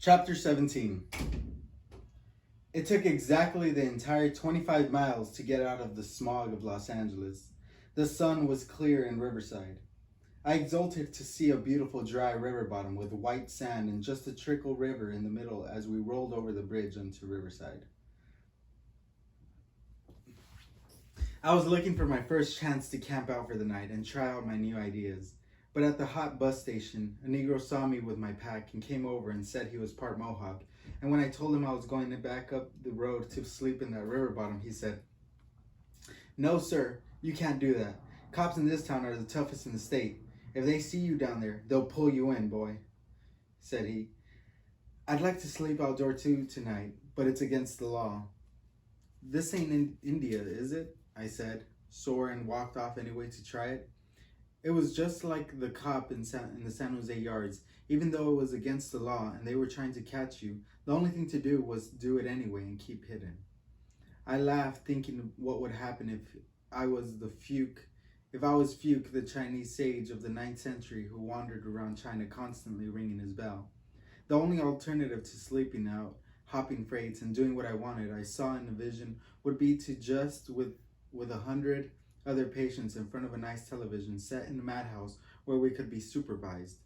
Chapter 17. It took exactly the entire 25 miles to get out of the smog of Los Angeles. The sun was clear in Riverside. I exulted to see a beautiful dry river bottom with white sand and just a trickle river in the middle as we rolled over the bridge onto Riverside. I was looking for my first chance to camp out for the night and try out my new ideas. But at the hot bus station, a Negro saw me with my pack and came over and said he was part Mohawk. And when I told him I was going to back up the road to sleep in that river bottom, he said, "No, sir, you can't do that. Cops in this town are the toughest in the state. If they see you down there, they'll pull you in, boy," said he. "I'd like to sleep outdoor too tonight, but it's against the law." "This ain't in India, is it?" I said, sore, and walked off anyway to try it. It was just like the cop in the San Jose yards. Even though it was against the law and they were trying to catch you, the only thing to do was do it anyway and keep hidden. I laughed, thinking what would happen if I was Fuke, the Chinese sage of the 9th century who wandered around China constantly ringing his bell. The only alternative to sleeping out, hopping freights, and doing what I wanted, I saw in a vision, would be to just with 100 other patients in front of a nice television set in a madhouse where we could be supervised.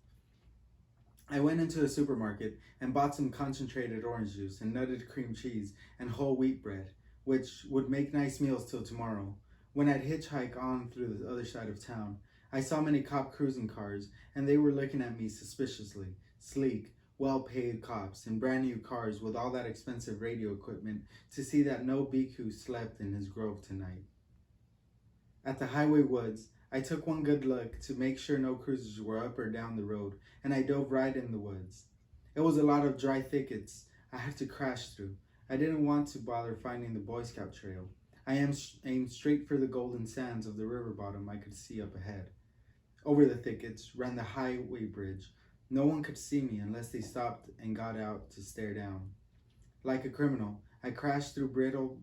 I went into a supermarket and bought some concentrated orange juice and nutted cream cheese and whole wheat bread, which would make nice meals till tomorrow. When I'd hitchhike on through the other side of town, I saw many cop cruising cars, and they were looking at me suspiciously. Sleek, well-paid cops in brand new cars with all that expensive radio equipment to see that no bhikkhu slept in his grove tonight. At the highway woods, I took one good look to make sure no cruisers were up or down the road, and I dove right in the woods. It was a lot of dry thickets I had to crash through. I didn't want to bother finding the Boy Scout trail. I aimed straight for the golden sands of the river bottom I could see up ahead. Over the thickets ran the highway bridge. No one could see me unless they stopped and got out to stare down. Like a criminal, I crashed through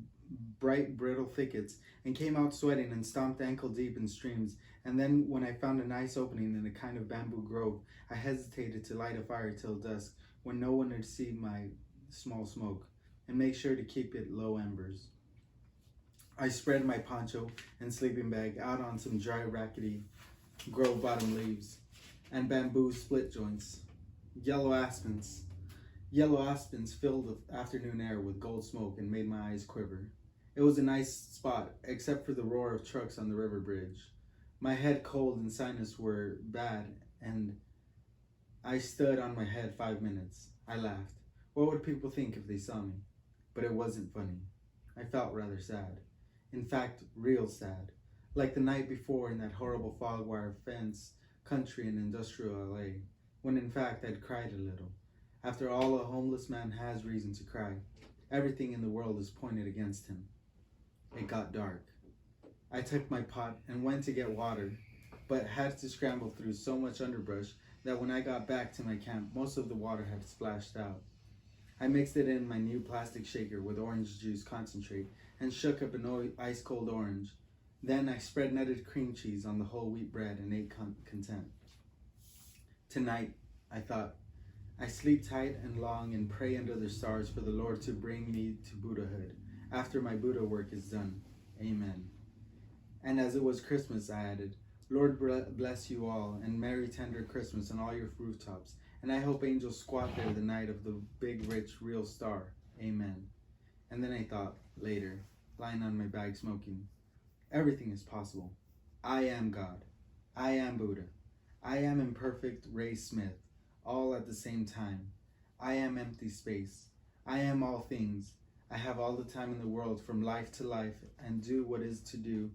bright brittle thickets and came out sweating and stomped ankle deep in streams. And then when I found a nice opening in a kind of bamboo grove, I hesitated to light a fire till dusk when no one would see my small smoke and make sure to keep it low embers. I spread my poncho and sleeping bag out on some dry rackety grove bottom leaves and bamboo split joints. Yellow aspens filled the afternoon air with gold smoke and made my eyes quiver. It was a nice spot, except for the roar of trucks on the river bridge. My head cold and sinus were bad, and I stood on my head 5 minutes. I laughed. What would people think if they saw me? But it wasn't funny. I felt rather sad. In fact, real sad. Like the night before in that horrible fog wire fence country in industrial LA, when in fact I'd cried a little. After all, a homeless man has reason to cry. Everything in the world is pointed against him. It got dark. I took my pot and went to get water, but had to scramble through so much underbrush that when I got back to my camp, most of the water had splashed out. I mixed it in my new plastic shaker with orange juice concentrate and shook up an ice-cold orange. Then I spread nutted cream cheese on the whole wheat bread and ate content. Tonight, I thought, I sleep tight and long and pray under the stars for the Lord to bring me to Buddhahood after my Buddha work is done. Amen. And as it was Christmas, I added, Lord bless you all, and Merry Tender Christmas on all your rooftops, and I hope angels squat there the night of the big, rich, real star. Amen. And then I thought, later, lying on my bag smoking, everything is possible. I am God. I am Buddha. I am imperfect Ray Smith, all at the same time. I am empty space. I am all things. I have all the time in the world from life to life, and do what is to do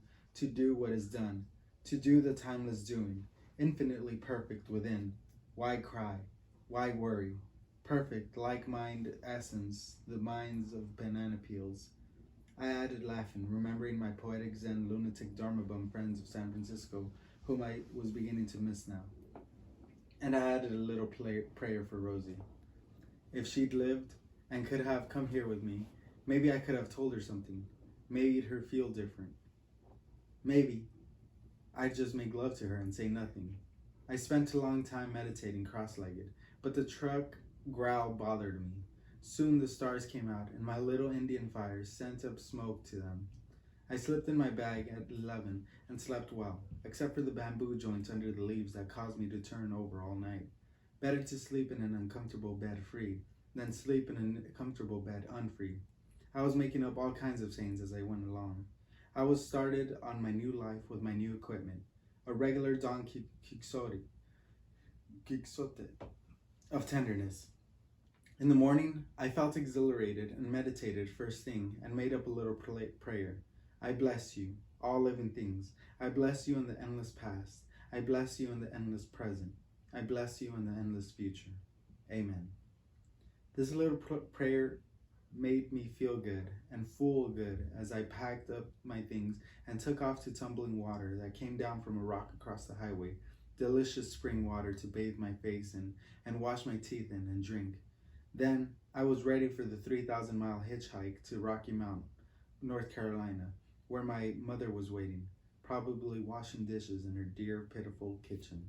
what is done, to do the timeless doing, infinitely perfect within. Why cry? Why worry? Perfect, like-mind essence, the minds of banana peels. I added laughing, remembering my poetic Zen lunatic Dharma bum friends of San Francisco, whom I was beginning to miss now. And I added a little prayer for Rosie. If she'd lived and could have come here with me, maybe I could have told her something, made her feel different. Maybe I'd just make love to her and say nothing. I spent a long time meditating cross-legged, but the truck growl bothered me. Soon the stars came out, and my little Indian fire sent up smoke to them. I slipped in my bag at 11 and slept well, except for the bamboo joints under the leaves that caused me to turn over all night. Better to sleep in an uncomfortable bed free than sleep in a comfortable bed unfree. I was making up all kinds of sayings as I went along. I was started on my new life with my new equipment, a regular Don Quixote of tenderness. In the morning, I felt exhilarated and meditated first thing and made up a little prayer. I bless you, all living things. I bless you in the endless past. I bless you in the endless present. I bless you in the endless future. Amen. This little prayer made me feel good and full good as I packed up my things and took off to tumbling water that came down from a rock across the highway, delicious spring water to bathe my face in and wash my teeth in and drink. Then I was ready for the 3,000-mile hitchhike to Rocky Mount, North Carolina, where my mother was waiting, probably washing dishes in her dear, pitiful kitchen.